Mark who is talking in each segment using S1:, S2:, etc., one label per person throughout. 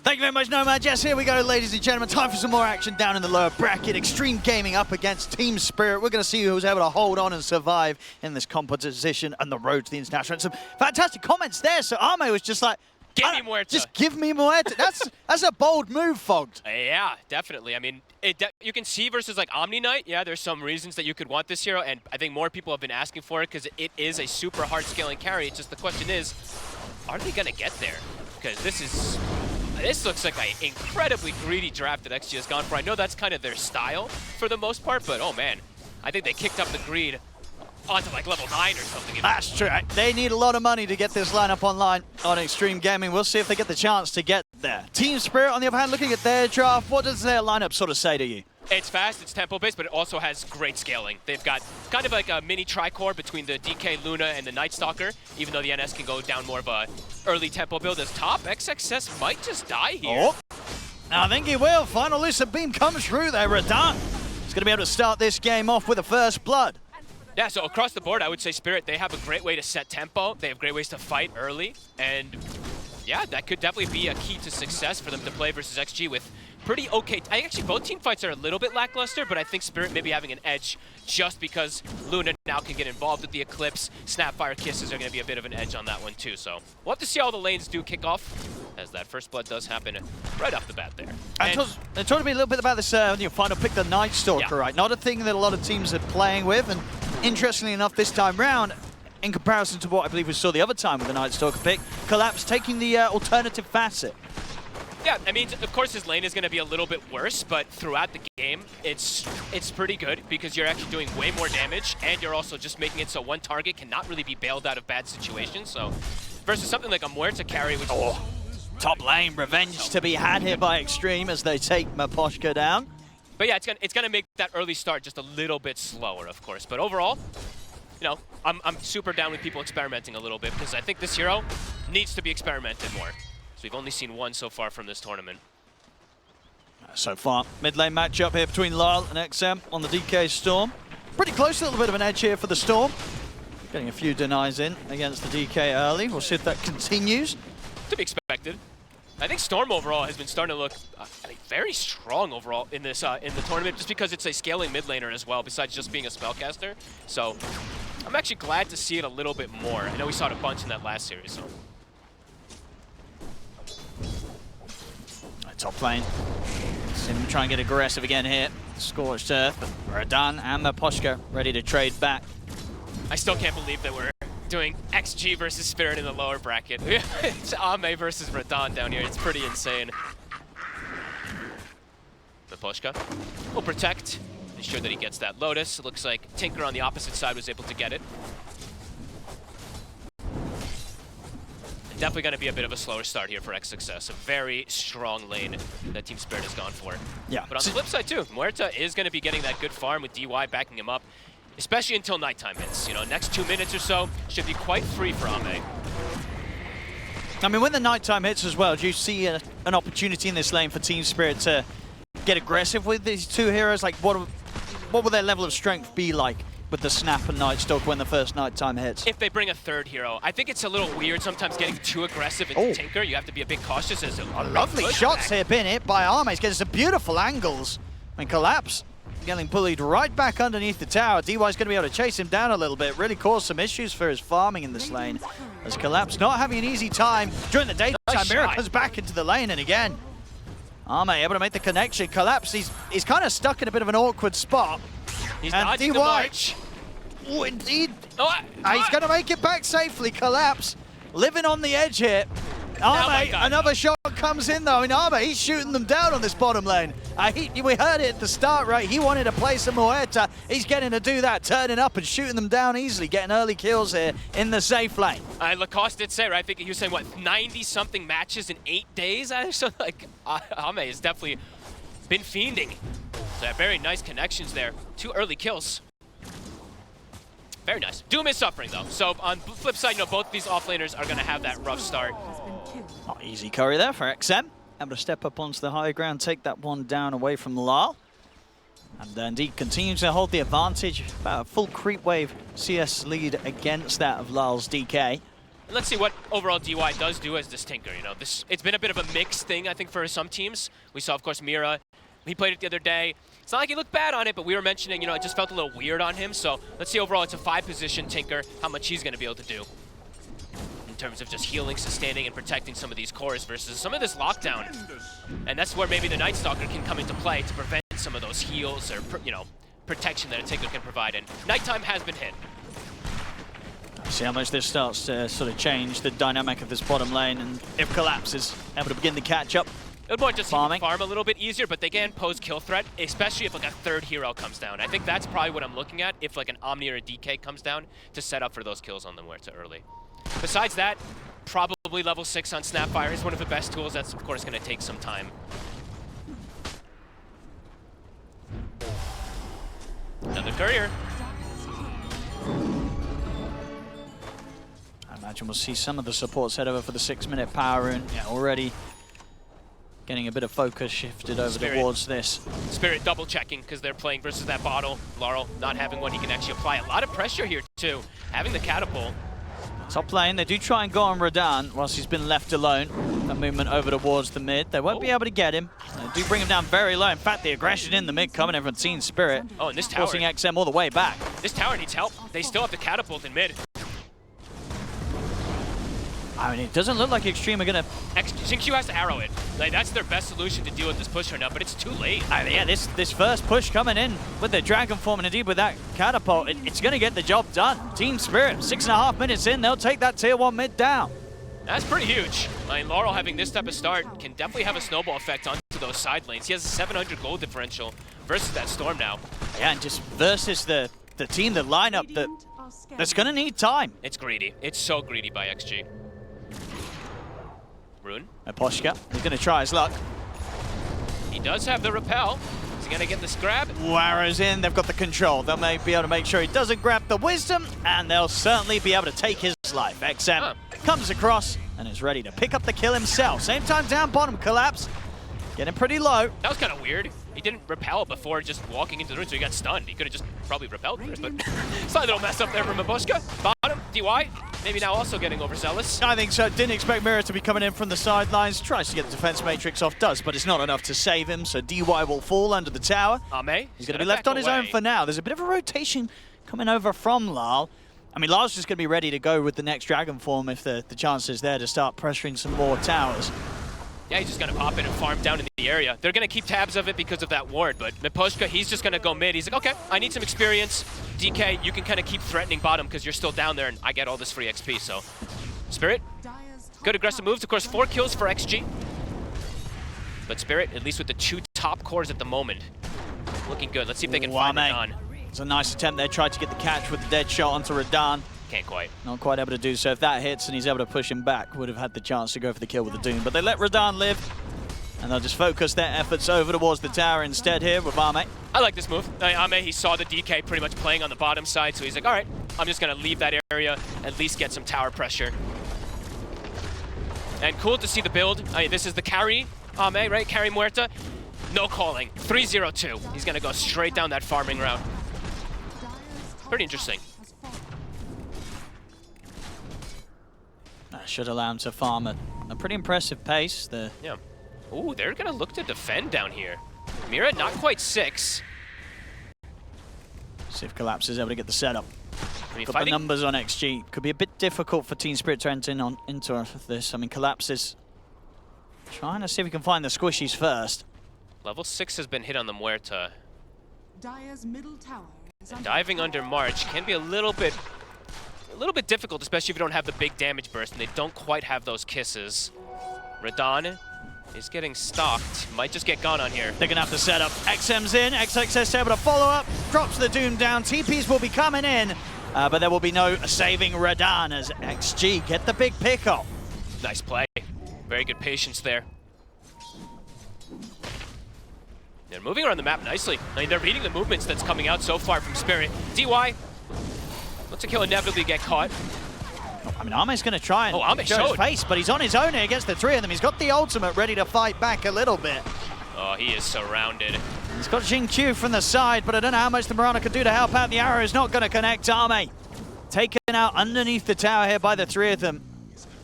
S1: Thank you very much, Nomad. Yes, here we go, ladies and gentlemen. Time for some more action down in the lower bracket. Xtreme Gaming up against Team Spirit. We're going to see who's able to hold on and survive in this competition and the road to the international. And some fantastic comments there. So Arme was just like,
S2: give me Muerta.
S1: Just give me Muerta. That's a bold move, Fogged.
S2: Yeah, definitely. I mean, you can see versus like Omni Knight, yeah, there's some reasons that you could want this hero, and I think more people have been asking for it because it is a super hard scaling carry. It's just the question is, are they going to get there? Because this looks like an incredibly greedy draft that XG has gone for. I know that's kind of their style for the most part, but oh man, I think they kicked up the greed onto like level 9 or something.
S1: That's true. They need a lot of money to get this lineup online on Xtreme Gaming. We'll see if they get the chance to get there. Team Spirit, on the other hand, looking at their draft, what does their lineup sort of say to you?
S2: It's fast, it's tempo-based, but it also has great scaling. They've got kind of like a mini tricore between the DK, Luna, and the Night Stalker, even though the NS can go down more of a early tempo build as top. XXS might just die here.
S1: Oh, I think he will. Final Lucid Beam comes through there. Radahn is going to be able to start this game off with a first blood.
S2: Yeah, so across the board, I would say Spirit, they have a great way to set tempo. They have great ways to fight early, and yeah, that could definitely be a key to success for them to play versus XG with pretty okay. Actually, both team fights are a little bit lackluster, but I think Spirit may be having an edge just because Luna now can get involved with the Eclipse. Snapfire Kisses are going to be a bit of an edge on that one too. So we'll have to see how the lanes do kick off, as that first blood does happen right off the bat there.
S1: And talk to me a little bit about this final pick, the Night Stalker,
S2: yeah.
S1: Right? Not a thing that a lot of teams are playing with, and interestingly enough, this time round, in comparison to what I believe we saw the other time with the Night Stalker pick, Collapse taking the alternative facet.
S2: Yeah, I mean, of course his lane is going to be a little bit worse, but throughout the game, it's pretty good because you're actually doing way more damage, and you're also just making it so one target cannot really be bailed out of bad situations. So versus something like a Muerta carry, which
S1: top lane revenge to be had here by Xtreme as they take Maposhka down.
S2: But yeah, it's gonna make that early start just a little bit slower, of course. But overall, you know, I'm super down with people experimenting a little bit because I think this hero needs to be experimented more. So we've only seen one so far from this tournament.
S1: So far, mid lane matchup here between Lyle and XM on the DK Storm. Pretty close, a little bit of an edge here for the Storm. Getting a few denies in against the DK early. We'll see if that continues.
S2: To be expected. I think Storm overall has been starting to look very strong overall in this in the tournament, just because it's a scaling mid laner as well, besides just being a spellcaster. So I'm actually glad to see it a little bit more. I know we saw it a bunch in that last series. So.
S1: Top lane. Sim try and get aggressive again here. Scorched Earth, but Radahn and Maposhka ready to trade back.
S2: I still can't believe that we're doing XG versus Spirit in the lower bracket. It's Ame versus Radahn down here. It's pretty insane. Maposhka will protect, ensure that he gets that Lotus. It looks like Tinker on the opposite side was able to get it. Definitely going to be a bit of a slower start here for XXS. A very strong lane that Team Spirit has gone for.
S1: Yeah.
S2: But on the flip side too, Muerta is going to be getting that good farm with DY backing him up, especially until nighttime hits. You know, next 2 minutes or so should be quite free for Ame.
S1: I mean, when the nighttime hits as well, do you see an opportunity in this lane for Team Spirit to get aggressive with these two heroes? Like, what will their level of strength be like with the Snap and Night Stalker when the first nighttime hits?
S2: If they bring a third hero. I think it's a little weird sometimes getting too aggressive into Tinker. You have to be a bit cautious as
S1: lovely shots here being hit by Arme. He's getting some beautiful angles. And Collapse getting bullied right back underneath the tower. DY's going to be able to chase him down a little bit. Really cause some issues for his farming in this lane. As Collapse not having an easy time during the daytime.
S2: Nice
S1: Mirror
S2: shot.
S1: comes back into the lane, and again, Arme able to make the connection. Collapse, he's kind of stuck in a bit of an awkward spot.
S2: He's
S1: and
S2: dodging the march.
S1: Oh, indeed.
S2: Oh,
S1: He's going to make it back safely. Collapse, living on the edge here. Arme, another shot comes in though, and Arme, he's shooting them down on this bottom lane. We heard it at the start, right? He wanted to play some Muerta. He's getting to do that, turning up and shooting them down easily, getting early kills here in the safe lane.
S2: Lacoste did say, right? I think he was saying, what, 90-something matches in 8 days? So, like, Ame has definitely been fiending. So, very nice connections there. 2 early kills. Very nice. Doom is suffering, though. So, on the flip side, you know, both these offlaners are going to have that rough start.
S1: Oh, easy curry there for XM. Able to step up onto the high ground, take that one down away from Lal. And indeed continues to hold the advantage. About a full creep wave CS lead against that of Lal's DK.
S2: Let's see what overall DY does do as this Tinker. You know, it's been a bit of a mixed thing, I think, for some teams. We saw, of course, Mira. He played it the other day. It's not like he looked bad on it, but we were mentioning, you know, it just felt a little weird on him. So let's see overall, it's a 5-position Tinker, how much he's going to be able to do in terms of just healing, sustaining, and protecting some of these cores versus some of this lockdown. And that's where maybe the Night Stalker can come into play to prevent some of those heals or, you know, protection that a Tinker can provide. And Nighttime has been hit.
S1: See how much this starts to sort of change the dynamic of this bottom lane, and if Collapse is able to begin the catch-up.
S2: It would just farm a little bit easier, but they can pose kill threat, especially if like a third hero comes down. I think that's probably what I'm looking at, if like an Omni or a DK comes down, to set up for those kills on the Muerta early. Besides that, probably level 6 on Snapfire is one of the best tools. That's of course going to take some time. Another courier.
S1: I imagine we'll see some of the supports head over for the 6-minute power, and yeah, already getting a bit of focus shifted over towards this.
S2: Spirit double checking because they're playing versus that bottle. Laurel not having one he can actually apply. A lot of pressure here too. Having the catapult.
S1: Top lane, they do try and go on Radan whilst he's been left alone. A movement over towards the mid. They won't be able to get him. They do bring him down very low. In fact, the aggression in the mid coming in from Team Spirit.
S2: Oh, and this tower.
S1: Forcing XM all the way back.
S2: This tower needs help. They still have the catapult in mid.
S1: I mean, it doesn't look like Xtreme are going to...
S2: Xingqiu has to arrow it. Like, that's their best solution to deal with this push right now, but it's too late.
S1: I mean, yeah, this first push coming in with the Dragon Form and indeed with that catapult, it's going to get the job done. Team Spirit, 6.5 minutes in, they'll take that tier 1 mid down.
S2: That's pretty huge. I mean, Laurel having this type of start can definitely have a snowball effect onto those side lanes. He has a 700 gold differential versus that Storm now.
S1: Yeah, and just versus the team, the lineup that's going to need time.
S2: It's greedy. It's so greedy by XG. Rune.
S1: Poshka, he's going to try his luck.
S2: He does have the repel. Is he going to get this grab?
S1: Arrows in, they've got the control. They'll be able to make sure he doesn't grab the wisdom, and they'll certainly be able to take his life. XM comes across and is ready to pick up the kill himself. Same time down bottom, Collapse. Getting pretty low.
S2: That was kind of weird. He didn't repel before just walking into the room, so he got stunned. He could have just probably repelled first, but slight little mess up there from Mabushka. Bottom, DY, maybe now also getting overzealous.
S1: I think so. Didn't expect Mira to be coming in from the sidelines. Tries to get the defense matrix off, does, but it's not enough to save him, so DY will fall under the tower. He's going to be left on his own for now. There's a bit of a rotation coming over from Lal. I mean, Lal's just going to be ready to go with the next Dragon Form if the chance is there to start pressuring some more towers.
S2: Yeah, he's just going to pop in and farm down in the area. They're going to keep tabs of it because of that ward, but Miposhka, he's just going to go mid. He's like, okay, I need some experience. DK, you can kind of keep threatening bottom because you're still down there and I get all this free XP, so. Spirit, good aggressive moves. Of course, 4 kills for XG. But Spirit, at least with the 2 top cores at the moment, looking good. Let's see if they can find Radan.
S1: It's a nice attempt there. Tried to get the catch with the dead shot onto Radan.
S2: Can't quite. Not
S1: quite able to do so. If that hits and he's able to push him back, would have had the chance to go for the kill with the Doom. But they let Radan live, and they'll just focus their efforts over towards the tower instead here with Ame.
S2: I like this move. Ame, he saw the DK pretty much playing on the bottom side, so he's like, all right, I'm just going to leave that area, at least get some tower pressure. And cool to see the build. I mean, this is the carry, Ame, right? Carry Muerta. No calling. 3-0-2. He's going to go straight down that farming route. Pretty interesting.
S1: Should allow him to farm at a pretty impressive pace.
S2: Yeah. Ooh, they're going to look to defend down here. Mira, not quite 6.
S1: See if Collapse is able to get the setup.
S2: I mean,
S1: got the numbers on XG. Could be a bit difficult for Team Spirit to enter into this. I mean, Collapse is trying to see if he can find the squishies first.
S2: Level 6 has been hit on the Muerta.
S3: Dire's middle tower is
S2: diving under March can be a little bit difficult, especially if you don't have the big damage burst and they don't quite have those kisses. Radan is getting stalked. Might just get gone on here.
S1: They're gonna have to set up. XM's in, XXS able to follow up, drops the Doom down. TPs will be coming in, but there will be no saving Radan as XG get the big pick up.
S2: Nice play. Very good patience there. They're moving around the map nicely. I mean, they're reading the movements that's coming out so far from Spirit. DY looks like he'll inevitably get caught.
S1: I mean, Ame's going to try and
S2: Ame
S1: show his face, but he's on his own here against the 3 of them. He's got the ultimate ready to fight back a little bit.
S2: Oh, he is surrounded.
S1: He's got Xingqiu from the side, but I don't know how much the Mirana could do to help out. The arrow is not going to connect Ame. Taken out underneath the tower here by the 3 of them.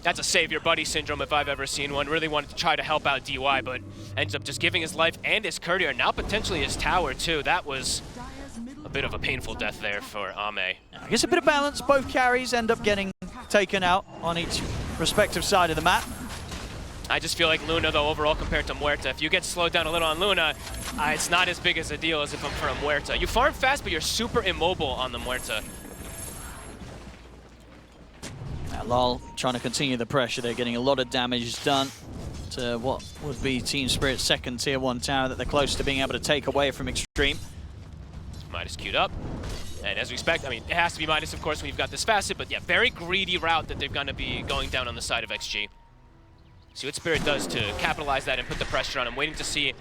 S2: That's a save your buddy syndrome if I've ever seen one. Really wanted to try to help out DY, but ends up just giving his life and his courier, and now potentially his tower too. That was a bit of a painful death there for Ame.
S1: I guess a bit of balance. Both carries end up getting taken out on each respective side of the map.
S2: I just feel like Luna, though, overall compared to Muerta, if you get slowed down a little on Luna, it's not as big as a deal as if I'm for a Muerta. You farm fast, but you're super immobile on the Muerta.
S1: Lol trying to continue the pressure. They're getting a lot of damage done to what would be Team Spirit's second tier 1 tower that they're close to being able to take away from Xtreme.
S2: Midas queued up. And as we expect, I mean, it has to be Midas, of course, when you've got this facet, but yeah, very greedy route that they're going to be going down on the side of XG. See what Spirit does to capitalize that and put the pressure on him. Waiting to see.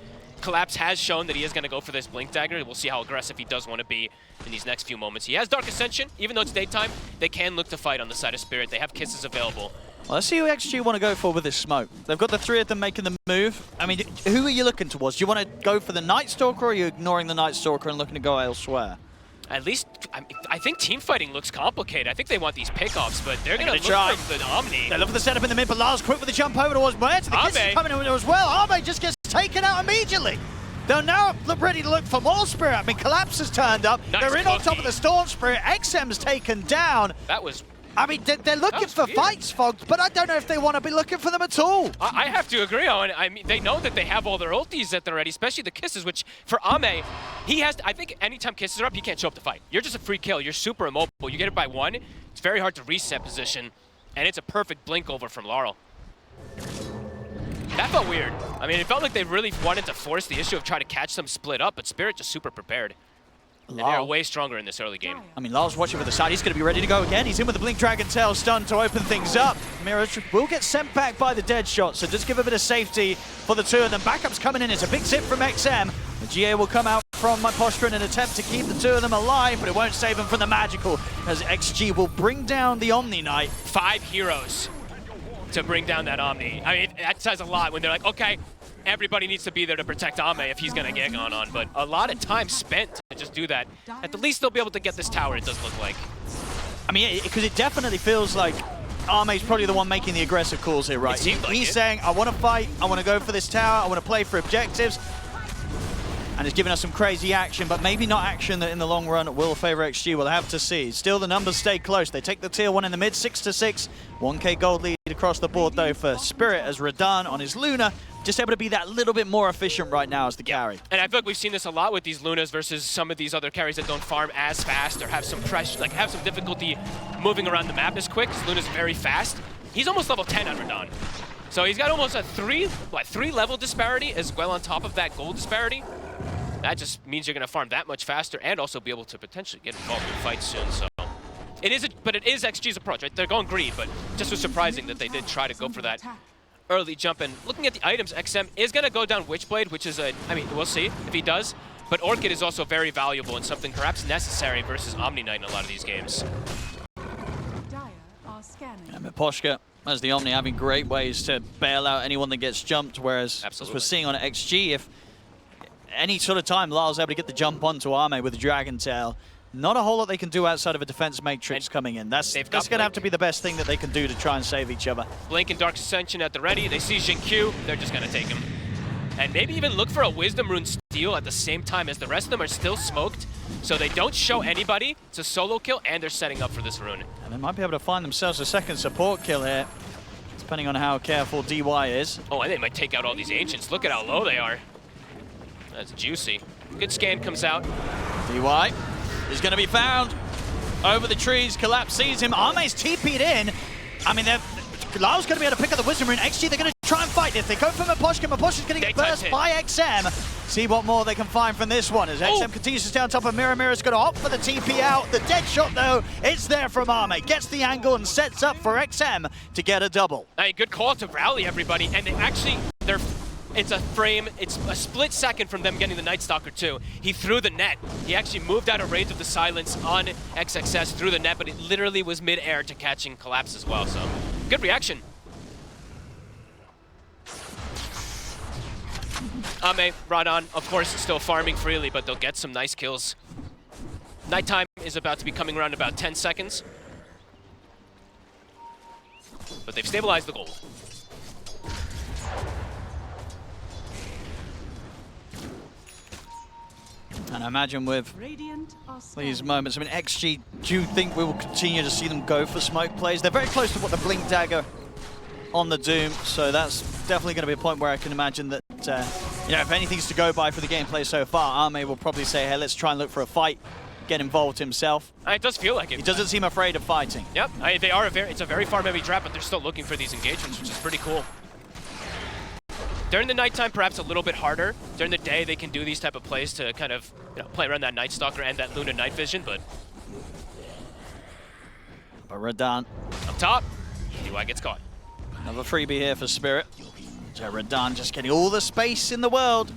S2: Collapse has shown that he is going to go for this Blink Dagger. We'll see how aggressive he does want to be in these next few moments. He has Dark Ascension. Even though it's daytime, they can look to fight on the side of Spirit. They have kisses available.
S1: Well, let's see who XG want to go for with this smoke. They've got the 3 of them making the move. I mean, who are you looking towards? Do you want to go for the Night Stalker, or are you ignoring the Night Stalker and looking to go elsewhere?
S2: At least, I think team fighting looks complicated. I think they want these pickoffs, but they're going to look
S1: try
S2: for the Omni.
S1: They look for the setup in the mid, but Lars quick with the jump over towards Muerta. The kiss is coming in as well. Ame just gets taken out immediately. They're now ready to look for more Spirit. I mean, Collapse has turned up.
S2: Nice
S1: they're in on top of the Storm Spirit. XM's taken down.
S2: That was...
S1: I mean, they're looking for fights, Fogged, but I don't know if they want to be looking for them at all.
S2: I have to agree, Owen. I mean, they know that they have all their ultis at the ready, especially the kisses, which for Ame, he has to, I think anytime kisses are up, he can't show up to fight. You're just a free kill. You're super immobile. You get it by 1. It's very hard to reset position, and it's a perfect blink over from Laurel. That felt weird. I mean, it felt like they really wanted to force the issue of trying to catch them split up, but Spirit just super prepared. And they're way stronger in this early game.
S1: I mean, Lars watching for the side. He's going to be ready to go again. He's in with the Blink Dragon Tail stun to open things up. Mirror will get sent back by the dead shot, so just give a bit of safety for the 2 of them. Backup's coming in. It's a big zip from XM. The GA will come out from my posture in an attempt to keep the 2 of them alive, but it won't save them from the magical, as XG will bring down the Omni Knight.
S2: 5 heroes to bring down that Omni. I mean, that says a lot when they're like, okay, everybody needs to be there to protect Ame if he's going to get gone on, but a lot of time spent to just do that. At the least, they'll be able to get this tower, it does look like.
S1: I mean, because it definitely feels like Ame's probably the one making the aggressive calls here, right? He's saying, I want to fight, I want to go for this tower, I want to play for objectives. And it's giving us some crazy action, but maybe not action that in the long run will favor XG. We'll have to see. Still, the numbers stay close. They take the tier 1 in the mid, 6-6. 1k gold lead across the board, though, for Spirit as Radan on his Luna. Just able to be that little bit more efficient right now as the carry.
S2: And I feel like we've seen this a lot with these Lunas versus some of these other carries that don't farm as fast or have some pressure, like have some difficulty moving around the map as quick, because Luna's very fast. He's almost level 10 on Radan. So he's got almost a 3 level disparity as well on top of that gold disparity. That just means you're going to farm that much faster and also be able to potentially get involved in fights soon. So it is XG's approach, right? They're going greed, but just was surprising that they did try to go for that early jump. And looking at the items, XM is going to go down Witchblade, which is I mean, we'll see if he does. But Orchid is also very valuable and something perhaps necessary versus Omni Knight in a lot of these games.
S1: And Miposhka, as the Omni, having great ways to bail out anyone that gets jumped, whereas as we're seeing on XG, if any sort of time Lars able to get the jump onto Ame with the Dragon Tail, not a whole lot they can do outside of a defense matrix coming in. That's going to have to be the best thing that they can do to try and save each other.
S2: Blink and Dark Ascension at the ready. They see Jin Q, they're just going to take him. And maybe even look for a Wisdom Rune steal at the same time as the rest of them are still smoked, so they don't show anybody. It's a solo kill, and they're setting up for this rune.
S1: And they might be able to find themselves a second support kill here, depending on how careful DY is.
S2: Oh, and they might take out all these Ancients. Look at how low they are. That's juicy. Good scan comes out.
S1: DY is going to be found over the trees. Collapse sees him. Ame's TP'd in. I mean, Lau's going to be able to pick up the Wisdom Rune. XG, they're going to try and fight. If they go for Miposhka, Miposhka's going to get burst by XM. See what more they can find from this one as XM continues to stay on top of Mirror. Mirror's going to opt for the TP out. The dead shot, though, it's there from Ame. Gets the angle and sets up for XM to get a double.
S2: Hey, good call to rally everybody. And they actually, it's a frame, it's a split second from them getting the Night Stalker too. He threw the net. He actually moved out of range of the silence on XXS through the net, but it literally was mid-air to catching Collapse as well, so good reaction. Ame, Radan, of course, still farming freely, but they'll get some nice kills. Nighttime is about to be coming around in about 10 seconds. but they've stabilized the gold.
S1: And I imagine with
S3: Radiant are
S1: these
S3: scanning.
S1: moments, I mean, XG, do you think we will continue to see them go for smoke plays? They're very close to what the Blink Dagger on the Doom, so that's definitely going to be a point where I can imagine that, you know, if anything's to go by for the gameplay so far, Arme will probably say, hey, let's try and look for a fight, get involved himself.
S2: It does feel like it.
S1: He doesn't seem afraid of fighting.
S2: Yep, they are it's a very farm-heavy draft, but they're still looking for these engagements, which is pretty cool. During the nighttime, perhaps a little bit harder. During the day, they can do these type of plays to kind of, you know, play around that Night Stalker and that Luna night vision, but
S1: Radahn,
S2: up top, DY gets caught.
S1: another freebie here for Spirit. So Radahn just getting all the space in the world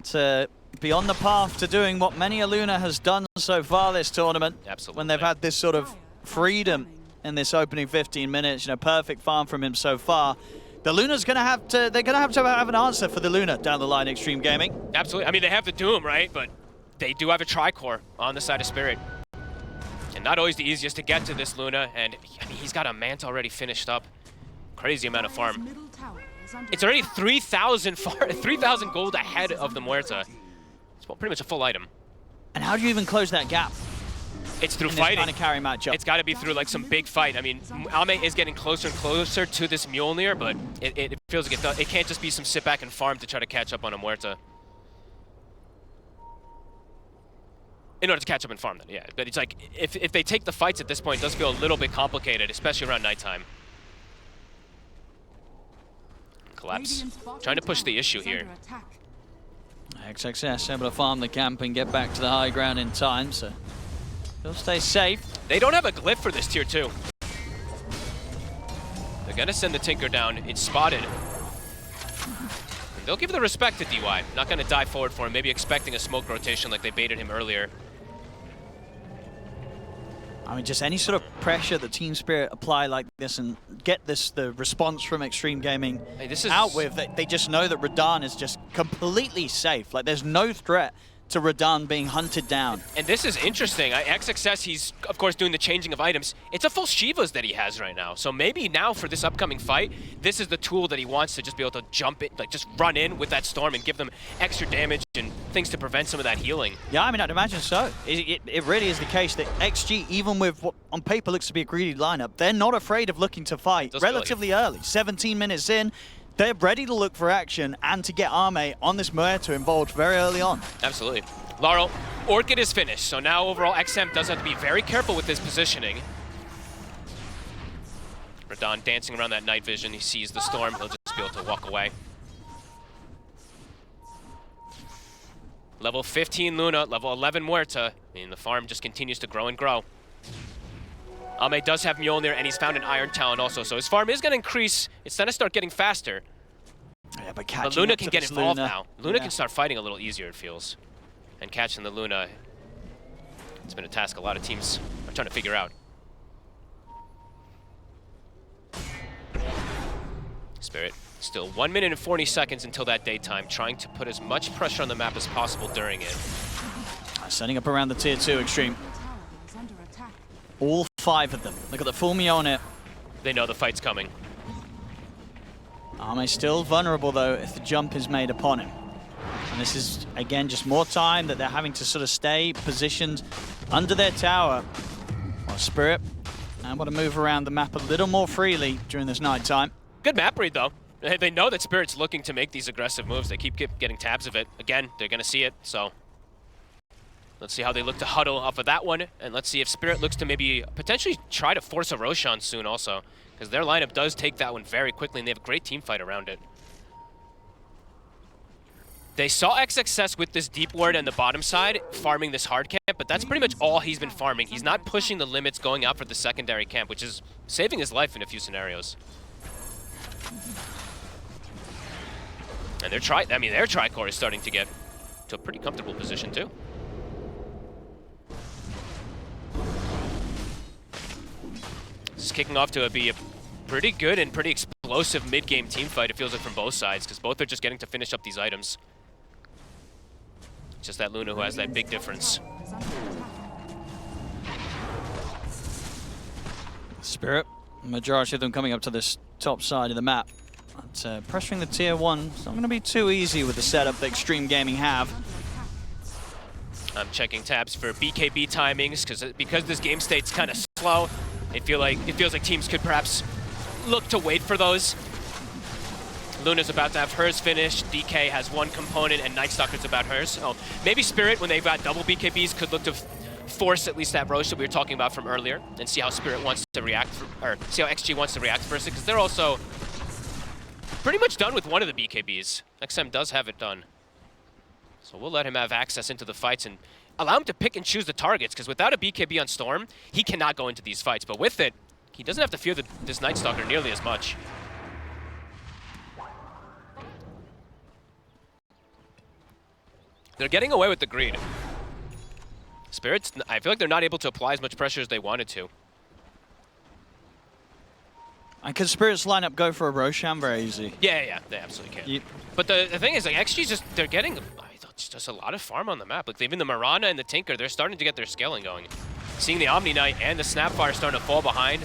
S1: to be on the path to doing what many a Luna has done so far this tournament.
S2: Absolutely.
S1: When they've had this sort of freedom in this opening 15 minutes, you know, perfect farm from him so far. The Luna's going to have to, they're going to have an answer for the Luna down the line, Xtreme Gaming.
S2: Absolutely. I mean, they have the Doom, right? But they do have a Tricore on the side of Spirit. And not always the easiest to get to this Luna. And I mean, he's got a Manta already finished up. Crazy amount of
S3: Dire's
S2: farm.
S3: middle tower is under
S2: It's already
S3: attack.
S2: 3,000 gold ahead of the Muerta. It's pretty much a full item.
S1: And how do you even close that gap
S2: It's through
S1: in this
S2: fighting.
S1: kind of carry matchup?
S2: It's got to be through like some big fight. I mean, Ame is getting closer and closer to this Mjolnir, but it feels like it can't just be some sit back and farm to try to catch up on a Muerta. In order to catch up and farm them, yeah. But it's like, if they take the fights at this point, it does feel a little bit complicated, especially around nighttime. Collapse.
S3: Radiant's bottom
S2: Trying to push the
S3: tower
S2: issue
S3: is
S2: here.
S3: under attack.
S1: XXS able to farm the camp and get back to the high ground in time, so he'll stay safe.
S2: They don't have a glyph for this tier 2. They're gonna send the Tinker down. It's spotted. And they'll give the respect to DY. Not gonna dive forward for him, maybe expecting a smoke rotation like they baited him earlier.
S1: I mean, just any sort of pressure that Team Spirit apply like this and get the response from Xtreme Gaming
S2: Hey, this is
S1: out with, they just know that Radahn is just completely safe. Like, there's no threat to Radahn being hunted down.
S2: And this is interesting. XXS, he's, of course, doing the changing of items. It's a full Shivas that he has right now. So maybe now for this upcoming fight, this is the tool that he wants to just be able to jump it, like just run in with that Storm and give them extra damage and things to prevent some of that healing.
S1: Yeah, I mean, I'd imagine so. It really is the case that XG, even with what on paper looks to be a greedy lineup, they're not afraid of looking to fight relatively early. 17 minutes in, they're ready to look for action and to get Arme on this Muerta involved very early on.
S2: Absolutely. Laurel, Orchid is finished, so now overall XM does have to be very careful with his positioning. Radahn dancing around that night vision. He sees the Storm. He'll just be able to walk away. Level 15 Luna, level 11 Muerta. I mean, the farm just continues to grow and grow. Ame does have Mjolnir, and he's found an Iron Talon also, so his farm is going to increase. It's going to start getting faster.
S1: Yeah, but
S2: Luna can get involved
S1: Luna
S2: now. Luna can start fighting a little easier, it feels. And catching the Luna, it's been a task a lot of teams are trying to figure out. Spirit, still 1 minute and 40 seconds until that daytime, trying to put as much pressure on the map as possible during it.
S1: Setting up around the tier 2 Xtreme.
S3: Middle tower is under attack.
S1: All 5 of them. Look at the full Mjolnir.
S2: They know the fight's coming.
S1: Arme still vulnerable though if the jump is made upon him. And this is, again, just more time that they're having to sort of stay positioned under their tower. While Spirit, I want to move around the map a little more freely during this night time.
S2: Good map read, though. They know that Spirit's looking to make these aggressive moves. They keep getting tabs of it. Again, they're going to see it, so let's see how they look to huddle off of that one, and let's see if Spirit looks to maybe potentially try to force a Roshan soon also, because their lineup does take that one very quickly, and they have a great team fight around it. They saw XXS with this deep ward on the bottom side, farming this hard camp, but that's pretty much all he's been farming. He's not pushing the limits going out for the secondary camp, which is saving his life in a few scenarios. And their Tricore is starting to get to a pretty comfortable position too. This is kicking off to be a pretty good and pretty explosive mid-game team fight, it feels like, from both sides, because both are just getting to finish up these items. It's just that Luna who has that big difference.
S3: Is under attack.
S1: Spirit Majority of them coming up to this top side of the map. But pressuring the tier 1, it's not going to be too easy with the setup that Xtreme Gaming have.
S2: I'm checking tabs for BKB timings because this game state's kind of slow. It feels like teams could perhaps look to wait for those. Luna's about to have hers finished. DK has one component, and Nightstalker's about hers. Oh, maybe Spirit, when they've got double BKBs, could look to force at least that Roche that we were talking about from earlier, and see how Spirit wants to react, or see how XG wants to react first, because they're also pretty much done with one of the BKBs. XM does have it done. So we'll let him have access into the fights and allow him to pick and choose the targets, because without a BKB on Storm, he cannot go into these fights. But with it, he doesn't have to fear this Nightstalker nearly as much. They're getting away with the greed. Spirits, I feel like they're not able to apply as much pressure as they wanted to.
S1: And can Spirit's lineup go for a Roshan very easy?
S2: Yeah, they absolutely can. But the thing is, like, XG's just, they're getting just a lot of farm on the map. Like, even the Mirana and the Tinker, they're starting to get their scaling going. Seeing the Omni Knight and the Snapfire starting to fall behind.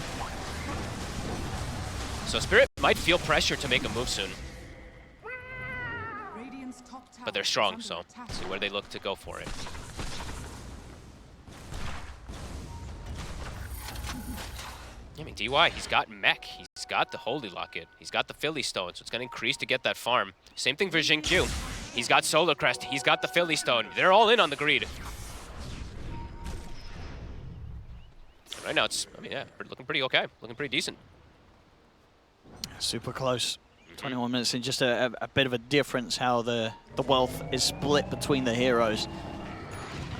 S2: So Spirit might feel pressure to make a move soon. But they're strong, so see where they look to go for it. I mean, DY, he's got Mech, he's got the Holy Locket, he's got the Philly Stone, so it's going to increase to get that farm. Same thing for Jin Q. He's got Solar Crest, he's got the Philly Stone. They're all in on the greed. And right now, it's, I mean, yeah, we're looking pretty okay, looking pretty decent.
S1: Super close. 21 minutes in, just a bit of a difference how the wealth is split between the heroes.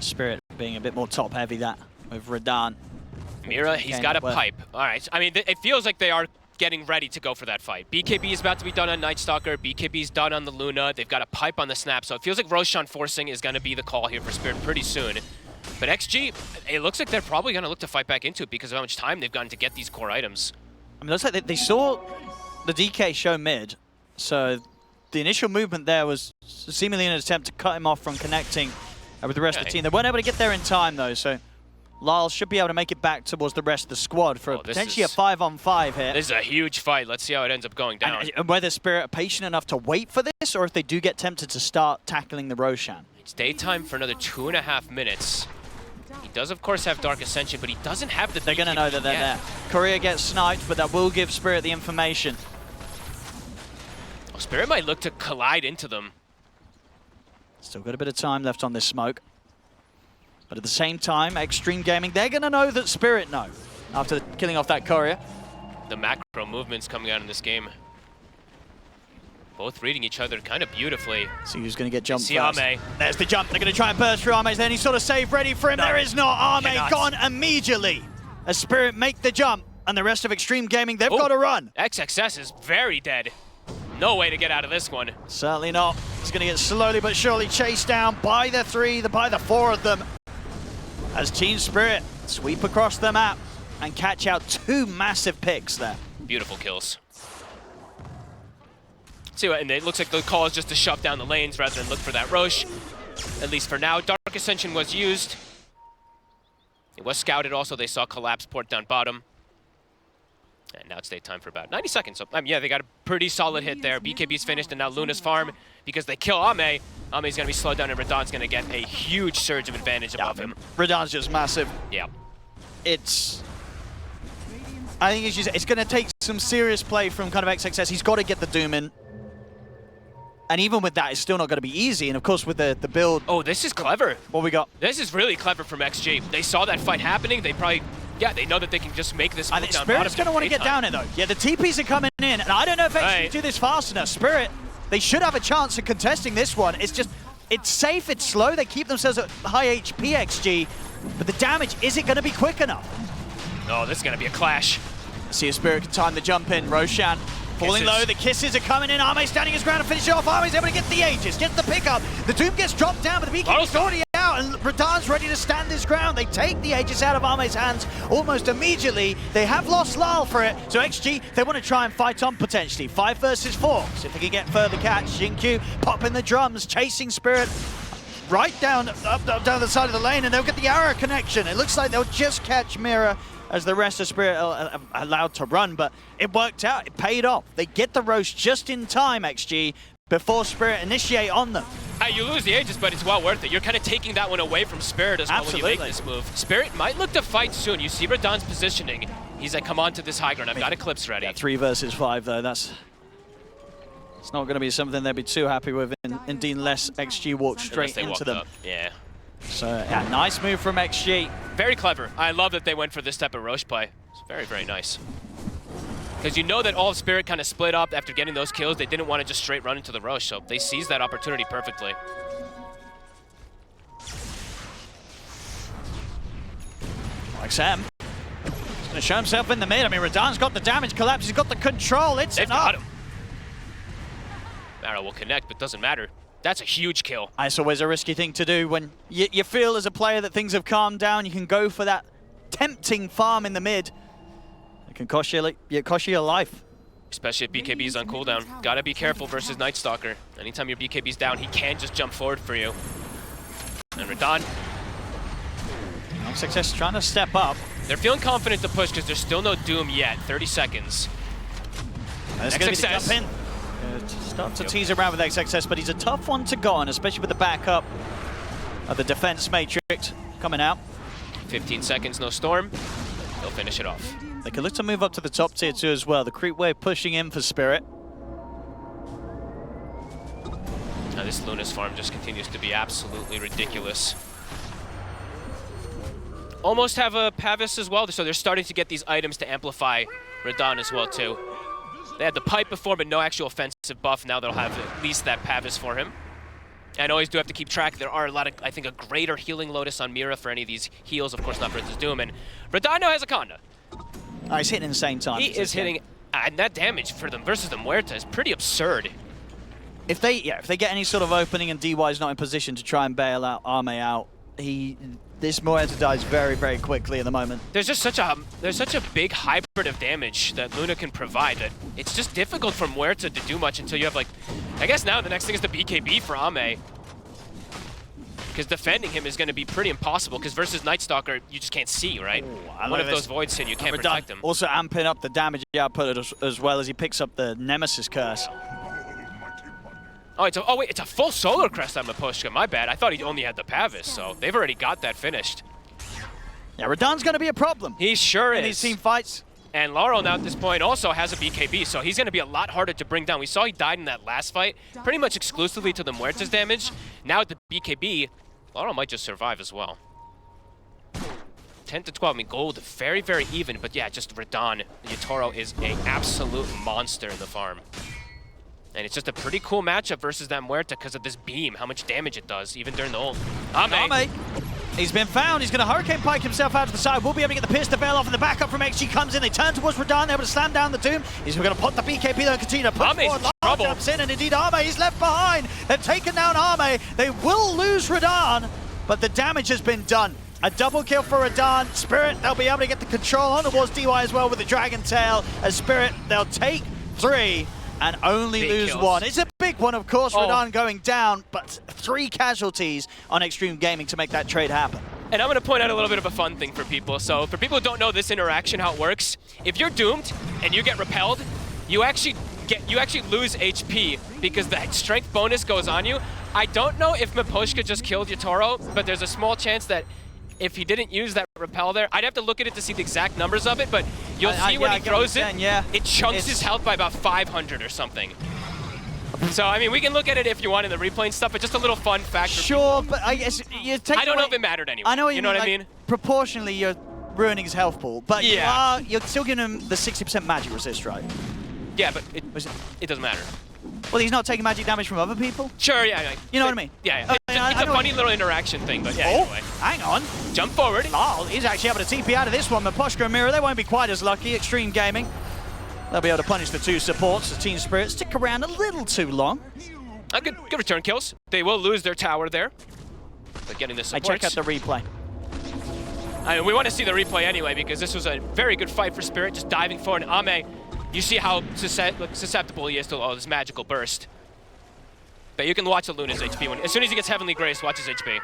S1: Spirit being a bit more top heavy, that with Radahn.
S2: Mira, he's got a pipe. All right, I mean, it feels like they are getting ready to go for that fight. BKB is about to be done on Nightstalker, BKB is done on the Luna, they've got a pipe on the Snap, so it feels like Roshan forcing is going to be the call here for Spirit pretty soon. But XG, it looks like they're probably going to look to fight back into it because of how much time they've gotten to get these core items.
S1: I mean, it looks like they saw the DK show mid, so the initial movement there was seemingly an attempt to cut him off from connecting with the rest of the team. They weren't able to get there in time, though, so Lyle should be able to make it back towards the rest of the squad for potentially a 5-on-5 here.
S2: This is a huge fight. Let's see how it ends up going down.
S1: And whether Spirit are patient enough to wait for this, or if they do get tempted to start tackling the Roshan.
S2: It's daytime for another 2.5 minutes. He does, of course, have Dark Ascension, but he doesn't have the...
S1: They're going to know that they're there. Korea gets sniped, but that will give Spirit the information.
S2: Oh, Spirit might look to collide into them.
S1: Still got a bit of time left on this smoke. But at the same time, Xtreme Gaming, they're going to know that Spirit know after killing off that courier.
S2: The macro movements coming out in this game. Both reading each other kind of beautifully.
S1: See who's going to get jumped
S2: see
S1: first.
S2: Ame.
S1: There's the jump. They're going to try and burst through Ame. Is there any sort of save ready for him? No. There is not. Ame gone immediately. As Spirit make the jump, and the rest of Xtreme Gaming, they've got to run.
S2: XXS is very dead. No way to get out of this one.
S1: Certainly not. He's going to get slowly but surely chased down by the four of them. As Team Spirit sweep across the map and catch out two massive picks there.
S2: Beautiful kills. See what, and it looks like the call is just to shove down the lanes rather than look for that Roche. At least for now, Dark Ascension was used. It was scouted also. They saw Collapse port down bottom. And now it's daytime for about 90 seconds. So, yeah, they got a pretty solid hit there. BKB's finished, and now Luna's farm, because they kill Ame, Ame's going to be slowed down, and Radahn's going to get a huge surge of advantage above him.
S1: Radahn's just massive.
S2: Yeah.
S1: I think it's going to take some serious play from kind of XXS. He's got to get the Doom in. And even with that, it's still not going to be easy. And of course, with the build...
S2: Oh, this is clever.
S1: What we got?
S2: This is really clever from XG. They saw that fight happening. They probably... Yeah, they know that they can just make this move down
S1: Spirit's going to want to get down it, though. Yeah, the TPs are coming in, and I don't know if XG do this fast enough. Spirit, they should have a chance of contesting this one. It's just, it's safe, it's slow. They keep themselves at high HP XG, but the damage, is it going to be quick enough?
S2: No, this is going to be a clash.
S1: See if Spirit can time the jump in. Roshan falling low, the kisses are coming in. Ame standing his ground to finish it off. Ame's able to get the Aegis, gets the pickup. The Doom gets dropped down, but the BKB's already out, and Radahn's ready to stand his ground. They take the Aegis out of Ame's hands almost immediately. They have lost Lyle for it, so XG, they want to try and fight on potentially. 5 versus 4, so if they can get further catch. Xingqiu popping the drums, chasing Spirit right down the side of the lane, and they'll get the arrow connection. It looks like they'll just catch Mira as the rest of Spirit are allowed to run, but it worked out. It paid off. They get the roast just in time, XG, before Spirit initiate on them.
S2: You lose the Aegis, but it's well worth it. You're kind of taking that one away from Spirit as well when you make this move. Spirit might look to fight soon. You see Radahn's positioning. He's like, come on to this high ground. I've got Eclipse ready.
S1: Yeah, 3 versus 5, though. It's not going to be something they'd be too happy with, indeed, unless XG walks straight into them.
S2: Up. Yeah.
S1: So, yeah, nice move from XG.
S2: Very clever. I love that they went for this type of Roche play. It's very, very nice. Because you know that all of Spirit kind of split up after getting those kills. They didn't want to just straight run into the Roche, so they seized that opportunity perfectly.
S1: XM. He's going to show himself in the mid. I mean, Radahn's got the damage collapse. He's got the control. They've got him.
S2: Arrow will connect, but doesn't matter. That's a huge kill.
S1: It's always a risky thing to do when you feel as a player that things have calmed down. You can go for that tempting farm in the mid. It can cost you your life.
S2: Especially if BKB's on cooldown. Gotta be careful versus Night Stalker. Anytime your BKB's down, he can just jump forward for you. And Radahn.
S1: Success trying to step up.
S2: They're feeling confident to push because there's still no Doom yet. 30 seconds.
S1: XXS. Start to tease around with XXS, but he's a tough one to go on, especially with the backup of the defense matrix coming out.
S2: 15 seconds, no storm. They'll finish it off.
S1: They can look to move up to the top tier too as well. The creep wave pushing in for Spirit.
S2: Now this Luna's farm just continues to be absolutely ridiculous. Almost have a Pavis as well, so they're starting to get these items to amplify Radahn as well too. They had the pipe before, but no actual offensive buff. Now they'll have at least that Pavis for him. And always do have to keep track. There are a lot of, I think, a greater healing Lotus on Mira for any of these heals. Of course, not for Doom. And Radahn now has a Conda.
S1: He's hitting insane time.
S2: He is hitting, and that damage for them versus the Muerta is pretty absurd.
S1: If they get any sort of opening and DY's not in position to try and bail out Arme out, this Muerta dies very, very quickly at the moment.
S2: There's just such a big hybrid of damage that Luna can provide that it's just difficult for Muerta to do much until you have, like, I guess now the next thing is the BKB for Ame. Because defending him is going to be pretty impossible, because versus Night Stalker, you just can't see, right?
S1: Ooh,
S2: one of those voids hit, you can't protect him.
S1: Also amping up the damage output as well as he picks up the Nemesis curse.
S2: Oh, wait, it's a full Solar Crest on Miposhka. My bad. I thought he only had the Pavis, so they've already got that finished.
S1: Yeah, Radahn's going to be a problem.
S2: He sure is.
S1: In these team fights.
S2: And Laurel now at this point also has a BKB, so he's going to be a lot harder to bring down. We saw he died in that last fight, pretty much exclusively to the Muerta's damage. Now with the BKB, Laurel might just survive as well. 10 to 12, I mean, gold, very, very even, but yeah, just Radahn. Yatoro is an absolute monster in the farm. And it's just a pretty cool matchup versus that Muerta because of this beam, how much damage it does, even during the ult.
S1: Ame. He's been found. He's going to Hurricane Pike himself out to the side. We'll be able to get the Pierce to Veil off, and the backup from XG comes in. They turn towards Radahn. They're able to slam down the Doom. He's going to put the BKB there and continue to push forward. Lara jumps in, and indeed Ame is left behind. They've taken down Ame. They will lose Radahn, but the damage has been done. A double kill for Radahn. Spirit, they'll be able to get the control on towards DY as well with the Dragon Tail. As Spirit, they'll take 3. And only lose 1. It's a big one, of course, Radahn going down, but 3 casualties on Xtreme Gaming to make that trade happen.
S2: And I'm going to point out a little bit of a fun thing for people. So for people who don't know this interaction, how it works, if you're doomed and you get repelled, you actually lose HP because the strength bonus goes on you. I don't know if Miposhka just killed Yatoro, but there's a small chance that if he didn't use that repel there, I'd have to look at it to see the exact numbers of it, but you'll see when he throws it, it chunks his health by about 500 or something. So, I mean, we can look at it if you want in the replay and stuff, but just a little fun fact.
S1: Sure, but I guess you take
S2: I don't know if it mattered anyway.
S1: I know
S2: you know what I mean?
S1: Proportionally, you're ruining his health pool, but
S2: yeah.
S1: you're still giving him the 60% magic resist, right?
S2: Yeah, but it doesn't matter.
S1: Well, he's not taking magic damage from other people?
S2: Sure, yeah.
S1: You know what I mean?
S2: Yeah. It's a funny little interaction thing, but yeah, anyway.
S1: Hang on.
S2: Jump forward.
S1: Oh, he's actually able to TP out of this one. Miposhka and Mira, they won't be quite as lucky. Xtreme Gaming, they'll be able to punish the 2 supports. The Team Spirit stick around a little too long.
S2: Good return kills. They will lose their tower there. But getting the supports.
S1: I check out the replay.
S2: I mean, we want to see the replay anyway because this was a very good fight for Spirit, just diving forward. And Ame, you see how susceptible he is to this magical burst. But you can watch the Luna's HP. As soon as he gets Heavenly Grace, watch his HP.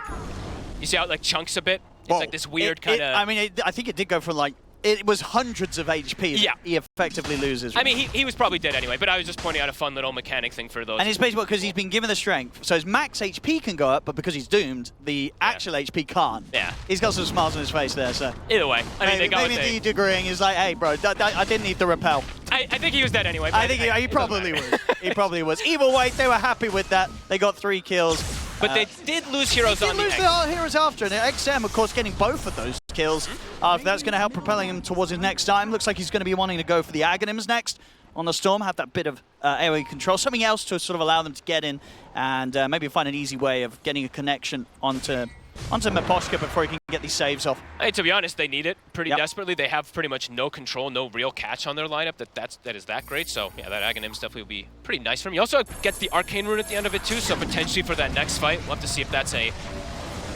S2: You see how it like chunks a bit? It's like this weird kind of...
S1: I mean, I think it did go from like it was hundreds of HP
S2: Yeah.
S1: he effectively loses.
S2: I mean, he was probably dead anyway, but I was just pointing out a fun little mechanic thing for those.
S1: And it's basically because he's been given the strength, so his max HP can go up, but because he's doomed, the actual HP can't.
S2: Yeah.
S1: He's got some smiles on his face there, so.
S2: Either way, I mean, they got
S1: maybe
S2: what they...
S1: agreeing. He's like, hey, bro, I didn't need the repel.
S2: I think he was dead anyway. But
S1: I think he probably was. He probably was. Either way, they were happy with that. They got 3 kills.
S2: But they did lose heroes on the
S1: They lose the heroes after, and XM, of course, getting both of those kills. That's going to help propelling him towards his next time. Looks like he's going to be wanting to go for the Aghanims next on the Storm, have that bit of AoE control, something else to sort of allow them to get in, and maybe find an easy way of getting a connection onto Miposhka before he can get these saves off.
S2: Hey, to be honest, they need it pretty desperately. They have pretty much no control, no real catch on their lineup that is that great. So yeah, that Aghanims definitely will be pretty nice for him. He also gets the Arcane Rune at the end of it too, so potentially for that next fight, we'll have to see if that's a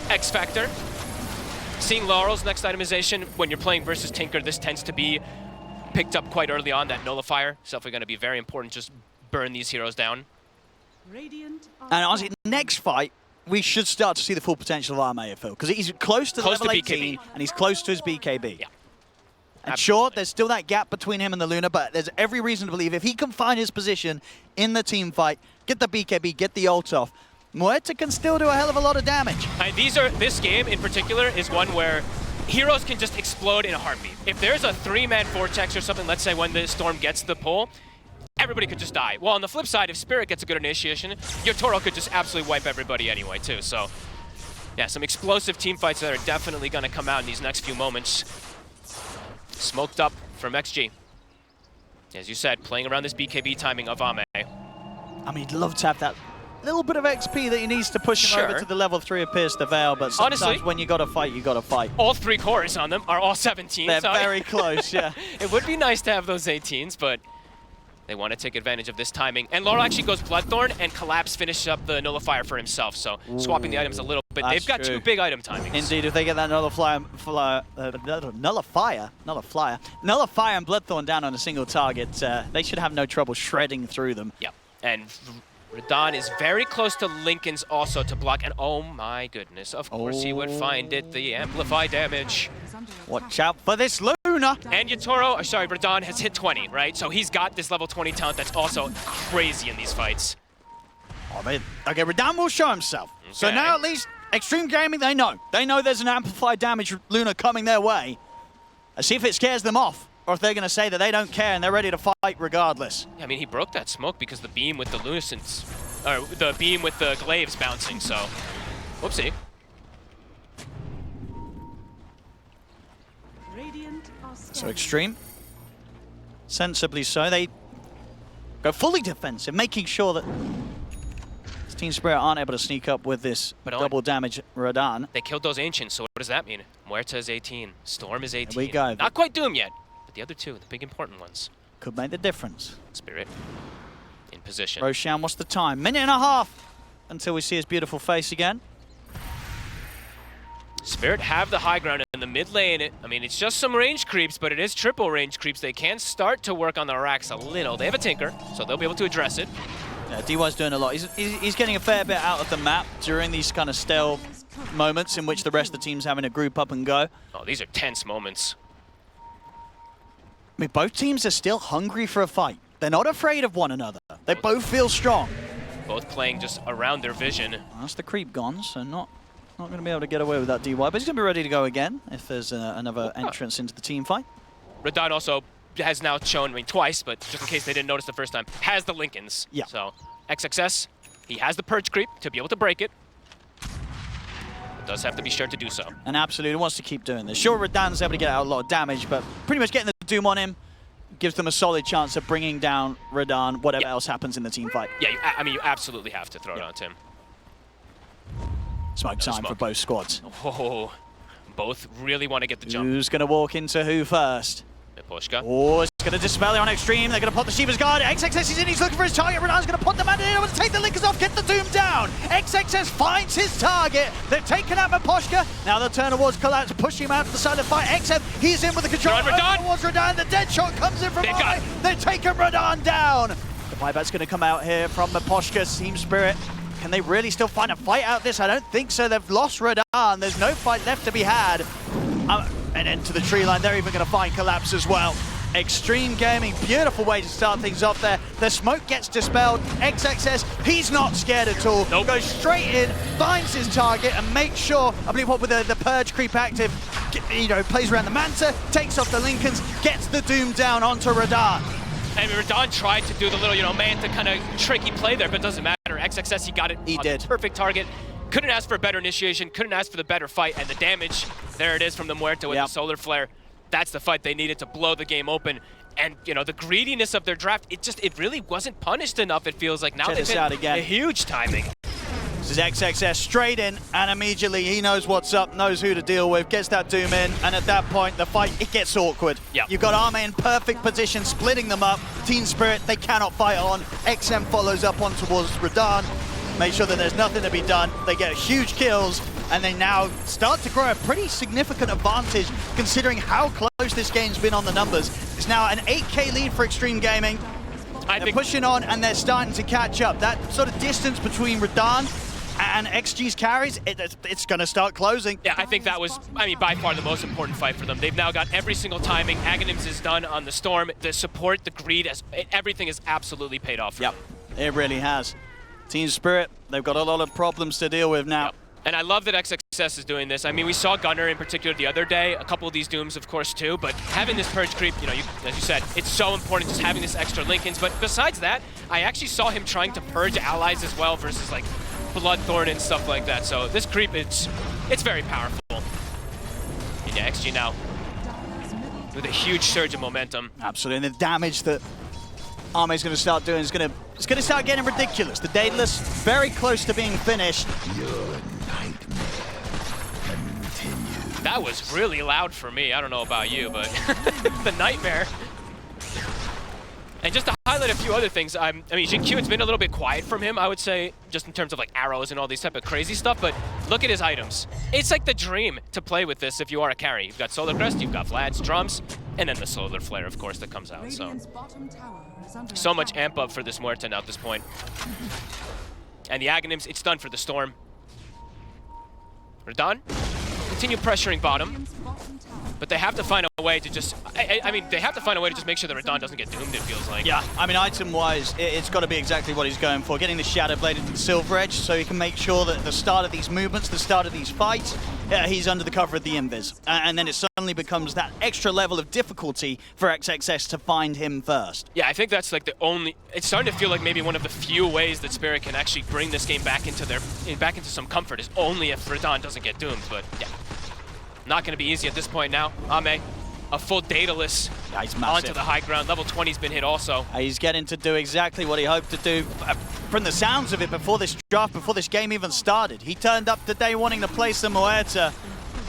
S2: X factor. Seeing Laurel's next itemization, when you're playing versus Tinker, this tends to be picked up quite early on. That Nullifier is definitely going to be very important. Just burn these heroes down.
S3: Radiant
S1: And honestly, next fight, we should start to see the full potential of Armea, Phil, because he's close to the level 18, and he's close to his BKB.
S2: Yeah.
S1: And
S2: Absolutely.
S1: sure, there's still that gap between him and the Luna, but there's every reason to believe if he can find his position in the team fight, get the BKB, get the ult off, Muerta can still do a hell of a lot of damage.
S2: And this game in particular is one where heroes can just explode in a heartbeat. If there's a 3-man vortex or something, let's say when the Storm gets the pull, everybody could just die. Well, on the flip side, if Spirit gets a good initiation, your Toro could just absolutely wipe everybody anyway, too. So, yeah, some explosive team fights that are definitely going to come out in these next few moments. Smoked up from XG. As you said, playing around this BKB timing of Ame.
S1: I mean, he'd love to have that little bit of XP that he needs to push him over to the level 3 of Pierce the Veil, but sometimes
S2: honestly,
S1: when you got to fight, you got to fight.
S2: All 3 cores on them are all 17.
S1: They're
S2: so
S1: very close, yeah.
S2: It would be nice to have those 18s, but they want to take advantage of this timing. And Laurel actually goes Bloodthorn, and Collapse finishes up the Nullifier for himself, so swapping the items a little bit. They've got
S1: true.
S2: 2 big item timings.
S1: Indeed, if they get that Nullifier and Bloodthorn down on a single target, they should have no trouble shredding through them.
S2: Yep, and Radon is very close to Lincoln's also to block, and oh my goodness, of course he would find it, the amplify damage.
S3: is under attack.
S1: Watch out for this Luna!
S2: And Yatoro, sorry, Radon has hit 20, right? So he's got this level 20 talent that's also crazy in these fights.
S1: Oh, man. Okay, Radon will show himself. So
S2: Okay.
S1: now at least Xtreme Gaming, they know. They know there's an amplified damage Luna coming their way. Let's see if it scares them off, or if they're going to say that they don't care and they're ready to fight regardless.
S2: I mean, he broke that smoke because the beam with the lunicence, or the beam with the glaives bouncing, so whoopsie.
S3: Radiant are
S1: So
S3: scanning.
S1: Xtreme, sensibly so, they go fully defensive, making sure that Team Spirit aren't able to sneak up with this
S2: But
S1: double damage Radon.
S2: They killed those ancients, so what does that mean? Muerta is 18, Storm is 18.
S1: There we go.
S2: Not quite Doom yet, but the other 2, the big important ones.
S1: Could make the difference.
S2: Spirit in position.
S1: Roshan, what's the time? Minute and a half until we see his beautiful face again.
S2: Spirit have the high ground in the mid lane. I mean, it's just some range creeps, but it is triple range creeps. They can start to work on the racks a little. They have a Tinker, so they'll be able to address it.
S1: Yeah, DY's doing a lot. He's getting a fair bit out of the map during these kind of stealth moments in which the rest of the team's having to group up and go.
S2: Oh, these are tense moments.
S1: I mean, both teams are still hungry for a fight. They're not afraid of one another. They both feel strong.
S2: Both playing just around their vision.
S1: Well, that's the creep gone, so not going to be able to get away with that DY, but he's going to be ready to go again if there's another entrance into the team fight.
S2: Radon also has now shown, I mean, twice, but just in case they didn't notice the first time, has the Lincolns.
S1: Yeah.
S2: So, XXS, he has the Purge creep to be able to break it. But does have to be sure to do so.
S1: And absolutely wants to keep doing this. Sure, Radon's able to get out a lot of damage, but pretty much getting the Doom on him gives them a solid chance of bringing down Radon, whatever else happens in the team fight.
S2: Yeah, I mean, you absolutely have to throw it onto him.
S1: Smoke time for both squads.
S2: Oh, both really want to get the jump.
S1: Who's going to walk into who first?
S2: Miposhka.
S1: Oh, it's going to dispel it on Xtreme. They're going to put the Shiva's Guard. XXS is in. He's looking for his target. Radon's going to put the man in. Able to take the Linkers off. Get the Doom down. XXS finds his target. They've taken out Miposhka. Now they'll turn towards Collapse, push him out to the side of the fight. XM, he's in with the control.
S2: They're on Radon.
S1: Towards Radon. The dead shot comes in from high. They're taking Radon down. The buyback's going to come out here from Miposhka. Team Spirit. Can they really still find a fight out of this? I don't think so. They've lost Radon. There's no fight left to be had. and into the tree line. They're even going to find Collapse as well. Xtreme Gaming, beautiful way to start things off there. The smoke gets dispelled. XXS, he's not scared at all.
S2: Nope.
S1: Goes straight in, finds his target, and makes sure, I believe what with the Purge creep active, plays around the Manta, takes off the Lincolns, gets the Doom down onto Radahn.
S2: And Radahn tried to do the little, Manta kind of tricky play there, but it doesn't matter. XXS, he got it.
S1: He did.
S2: Perfect target. Couldn't ask for a better initiation, couldn't ask for the better fight, and the damage, there it is from the Muerta with the Solar Flare. That's the fight they needed to blow the game open. And, the greediness of their draft, it really wasn't punished enough, it feels like. Now they've hit a huge timing.
S1: This is XXS straight in, and immediately he knows what's up, knows who to deal with, gets that Doom in, and at that point, the fight, it gets awkward.
S2: Yep.
S1: You've got Arme in perfect position, splitting them up. Team Spirit, they cannot fight on. XM follows up on towards Radahn. Make sure that there's nothing to be done. They get huge kills, and they now start to grow a pretty significant advantage considering how close this game's been on the numbers. It's now an 8K lead for Xtreme Gaming. They're pushing on, and they're starting to catch up. That sort of distance between Radahn and XG's carries, it's going to start closing.
S2: Yeah, I think that was, by far the most important fight for them. They've now got every single timing. Aghanims is done on the Storm. The support, the greed, everything is absolutely paid off for them.
S1: It really has. Team Spirit, they've got a lot of problems to deal with now.
S2: Yep. And I love that XXS is doing this. We saw Gunner in particular the other day, a couple of these Dooms, of course, too, but having this Purge creep, as you said, it's so important just having this extra Lincolns. But besides that, I actually saw him trying to Purge allies as well versus, like, Bloodthorn and stuff like that. So this creep, it's very powerful. And yeah, XG now with a huge surge of momentum.
S1: Absolutely, and the damage that Arme's going to start doing is going to start getting ridiculous. The Daedalus very close to being finished.
S2: That was really loud for me. I don't know about you, but the nightmare. And just to highlight a few other things, Xingqiu, it's been a little bit quiet from him, I would say, just in terms of like arrows and all these type of crazy stuff, but look at his items. It's like the dream to play with this if you are a carry. You've got Solar Crest, you've got Vlad's drums, and then the Solar Flare, of course, that comes out. So much amp up for this Muerta now at this point. And the Aghanims, it's done for the Storm. Radahn, continue pressuring bottom. But they have to find a way to just, they have to find a way to just make sure that Radahn doesn't get doomed, it feels like.
S1: Yeah, item-wise, it's got to be exactly what he's going for. Getting the Shadow Blade into the Silver Edge so he can make sure that at the start of these movements, the start of these fights, he's under the cover of the Invis. And then it suddenly becomes that extra level of difficulty for XXS to find him first.
S2: Yeah, I think that's like the only, it's starting to feel like maybe one of the few ways that Spirit can actually bring this game back into some comfort is only if Radahn doesn't get doomed, but yeah. Not going to be easy at this point now. Ame, a full Daedalus onto the high ground. Level 20's been hit also.
S1: He's getting to do exactly what he hoped to do. From the sounds of it, before this draft, before this game even started, he turned up today wanting to play some Muerta.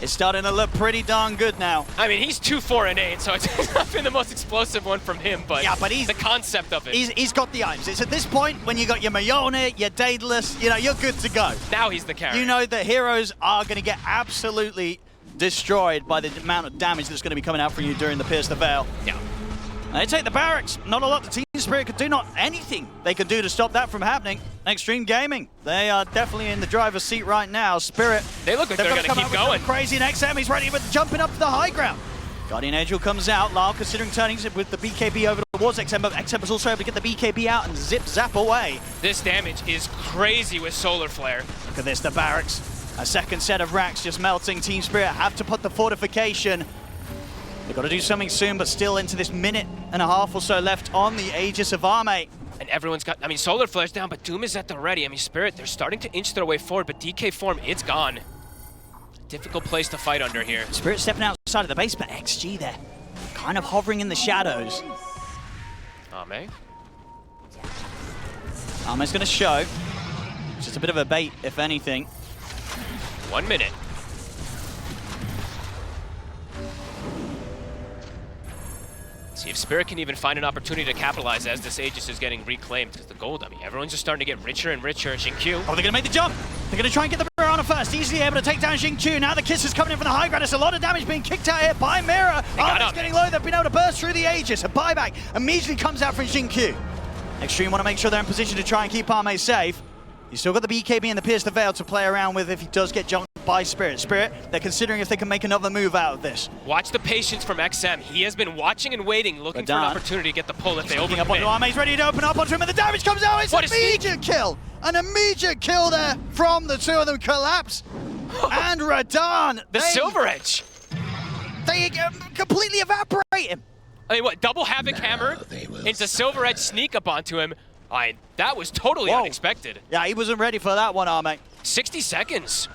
S1: It's starting to look pretty darn good now.
S2: He's 2-4-8, so it's not been the most explosive one from him, but he's the concept of it.
S1: He's got the items. It's at this point when you got your Mayone, your Daedalus, you're good to go.
S2: Now he's the carry.
S1: You know that heroes are going to get absolutely destroyed by the amount of damage that's going to be coming out from you during the Pierce the Veil.
S2: Yeah.
S1: They take the barracks. Not a lot the Team Spirit could do, not anything they could do to stop that from happening. Xtreme Gaming, they are definitely in the driver's seat right now. Spirit,
S2: they look like they're going to keep going.
S1: Crazy, and XM, he's ready with jumping up to the high ground. Guardian Angel comes out. Lyle considering turning with the BKB over towards XM, but XM was also able to get the BKB out and zip-zap away.
S2: This damage is crazy with Solar Flare.
S1: Look at this, the barracks. A second set of racks just melting. Team Spirit have to put the fortification. They've got to do something soon, but still into this minute and a half or so left on the Aegis of Arme.
S2: And everyone's got, Solar Flare's down, but Doom is at the ready. Spirit, they're starting to inch their way forward, but DK form, it's gone. Difficult place to fight under here.
S1: Spirit stepping outside of the base, but XG there, kind of hovering in the shadows.
S2: Arme's
S1: going to show. Just a bit of a bait, if anything.
S2: 1 minute. See if Spirit can even find an opportunity to capitalize as this Aegis is getting reclaimed. Because the gold, everyone's just starting to get richer and richer. Xingqiu.
S1: Oh, they're going to make the jump. They're going to try and get the Piranha first. Easily able to take down Xingqiu. Now the Kiss is coming in from the high ground. There's a lot of damage being kicked out here by Mira. Arme's getting low. They've been able to burst through the Aegis. A buyback immediately comes out from Xingqiu. Xtreme want to make sure they're in position to try and keep Arme safe. He's still got the BKB and the Pierce the Veil to play around with if he does get jumped by Spirit. Spirit, they're considering if they can make another move out of this.
S2: Watch the patience from XM. He has been watching and waiting, looking for an opportunity to get the pull if they
S1: Opening up onto
S2: overcommit.
S1: Arme's ready to open up onto him, and the damage comes out. It's an immediate kill. An immediate kill there from the two of them. Collapse and Radahn.
S2: The Silver Edge.
S1: They completely evaporate him.
S2: I mean, what? Double Havoc Hammer into Silver Edge sneak up onto him. That was totally unexpected.
S1: Yeah, he wasn't ready for that one, Arme.
S2: 60 seconds.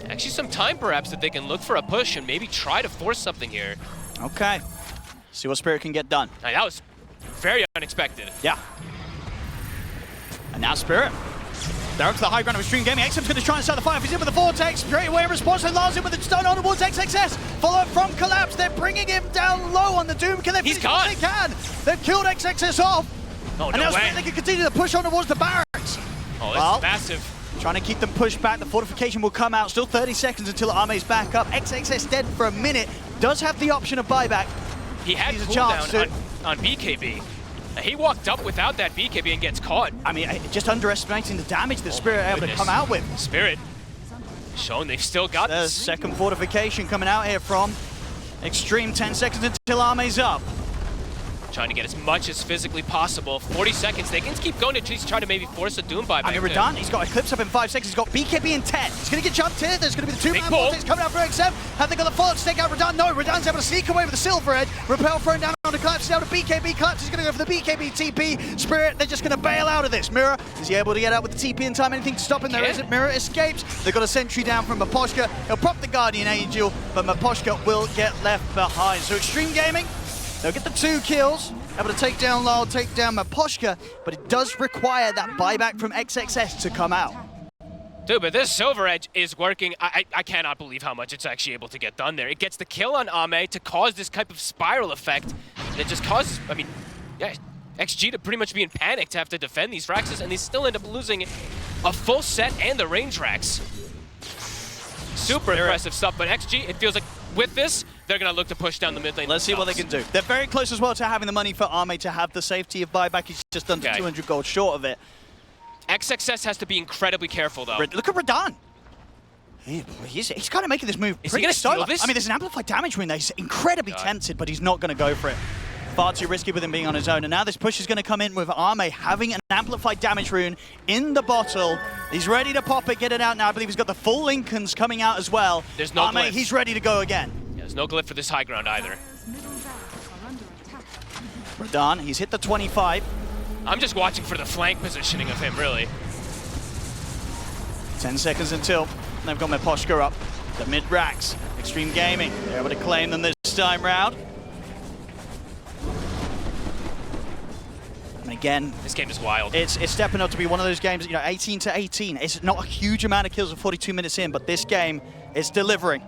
S2: Actually, some time perhaps that they can look for a push and maybe try to force something here.
S1: Okay. See what Spirit can get done.
S2: That was very unexpected.
S1: Yeah. And now Spirit. They're up to the high ground of Xtreme Gaming. XM's going to try and start the fire. He's in with the Vortex. Straight away in response. And Lars in with the stone on towards XXS. Follow from Collapse. They're bringing him down low on the Doom. Can they finish what they can? They've killed XXS off.
S2: Oh,
S1: and now Spirit, they can continue to push on towards the barracks.
S2: Oh, this is massive.
S1: Trying to keep them pushed back. The fortification will come out. Still 30 seconds until Arme's back up. XXS dead for a minute. Does have the option of buyback.
S2: He had cooldown on BKB. He walked up without that BKB and gets caught.
S1: I mean, just underestimating the damage that Spirit are able to come out with.
S2: Spirit showing they've still got
S1: There's
S2: this.
S1: second fortification coming out here from Xtreme. 10 seconds until Arme's up.
S2: Trying to get as much as physically possible. 40 seconds. They can keep going to just try to maybe force a Doom buyback.
S1: I mean, Radahn, he's got Eclipse up in 5 seconds. He's got BKB in 10. He's going to get jumped here. There's going to be the two-man vortex coming out for XM. Have they got the follow to take out Radahn? No, Radahnn's able to sneak away with the Silver Edge. Repel thrown down onto Collapse. Down to BKB. Collapse is going to go for the BKB TP. Spirit, they're just going to bail out of this. Mirror, is he able to get out with the TP in time? Anything to stop him? There isn't. Mirror escapes. They've got a sentry down from Maposhka. He'll prop the Guardian Angel, but Maposhka will get left behind. So Xtreme Gaming, they'll get the 2 kills. Able to take down Lyle, take down Maposhka, but it does require that buyback from XXS to come out.
S2: Dude, but this Silver Edge is working. I cannot believe how much it's actually able to get done there. It gets the kill on Ame to cause this type of spiral effect that just causes, I mean, yeah, XG to pretty much be in panic to have to defend these Raxes, and they still end up losing a full set and the range Rax. Super impressive stuff, but XG, it feels like with this, they're going to look to push down the mid lane.
S1: Let's see what they can do. They're very close as well to having the money for Arme to have the safety of buyback. He's just under 200 gold short of it.
S2: XXS has to be incredibly careful, though.
S1: Look at Radahn. He's kind of making this move pretty solo. I mean, there's an amplified damage rune there. He's incredibly tempted, but he's not going to go for it. Far too risky with him being on his own. And now this push is going to come in with Arme having an amplified damage rune in the bottle. He's ready to pop it, get it out now. I believe he's got the full Lincolns coming out as well.
S2: There's no glyph.
S1: He's ready to go again.
S2: Yeah, there's no glyph for this high ground either.
S1: Radahn, he's hit the 25.
S2: I'm just watching for the flank positioning of him, really.
S1: 10 seconds until they've got Maposhka up. The mid-racks, Xtreme Gaming, they're able to claim them this time round. And again,
S2: this game is wild.
S1: It's stepping up to be one of those games, you know, 18 to 18. It's not a huge amount of kills of 42 minutes in, but this game is delivering.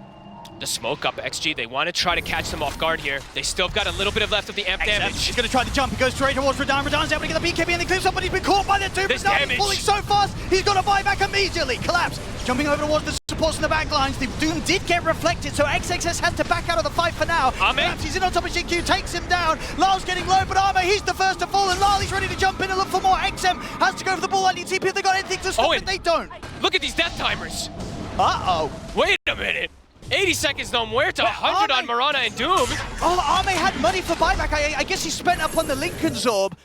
S2: The smoke up XG, they want to try to catch them off guard here. They still got a little bit of left of the amp damage.
S1: He's going to try to jump. He goes straight towards Radahn. Radahnn's able to get the BKB and the clips up, but he's been caught by the Doom. He's falling so fast, he's got to buy back immediately. Collapse. Jumping over towards the supports in the back lines. The Doom did get reflected, so XXS has to back out of the fight for now. Collapse, he's in on top of GQ, takes him down. Lyle's getting low, but Arme, he's the first to fall, and Lyle, he's ready to jump in and look for more. XM has to go for the ball lightning TP if they got anything to stop it. They don't.
S2: Look at these death timers.
S1: Uh-oh.
S2: Wait a minute. 80 seconds nowhere to 100 on Mirana and Doom.
S1: Oh, Arme had money for buyback. I guess he spent up on the Lincoln's Orb,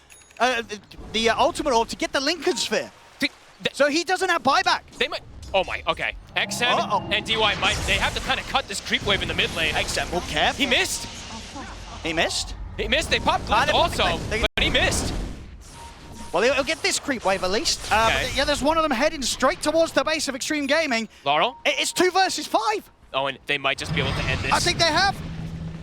S1: the Ultimate Orb, to get the Lincoln Sphere. So he doesn't have buyback.
S2: They might. Oh my, okay. XM and DY might, they have to kind of cut this creep wave in the mid lane.
S1: XM will care.
S2: He missed.
S1: He missed?
S2: He missed. They popped Glyph also, but he missed.
S1: Well, he'll get this creep wave at least. Yeah, there's one of them heading straight towards the base of Xtreme Gaming.
S2: Laurel?
S1: It's 2 versus 5.
S2: Oh, and they might just be able to end this.
S1: I think they have.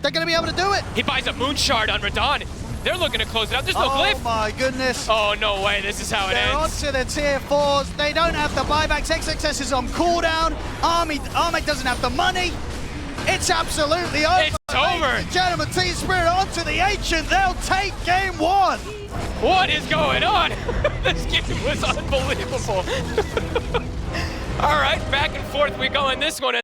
S1: They're going to be able to do it.
S2: He buys a Moon Shard on Radahn. They're looking to close it out. There's no glyph.
S1: Oh my goodness.
S2: Oh, no way. This is how it ends.
S1: They're onto the tier 4s. They don't have the buybacks. XXS is on cooldown. Arme doesn't have the money. It's absolutely over.
S2: It's over.
S1: Ladies and gentlemen, Team Spirit onto the Ancient. They'll take game 1.
S2: What is going on? This game was unbelievable. All right, back and forth we go in this one.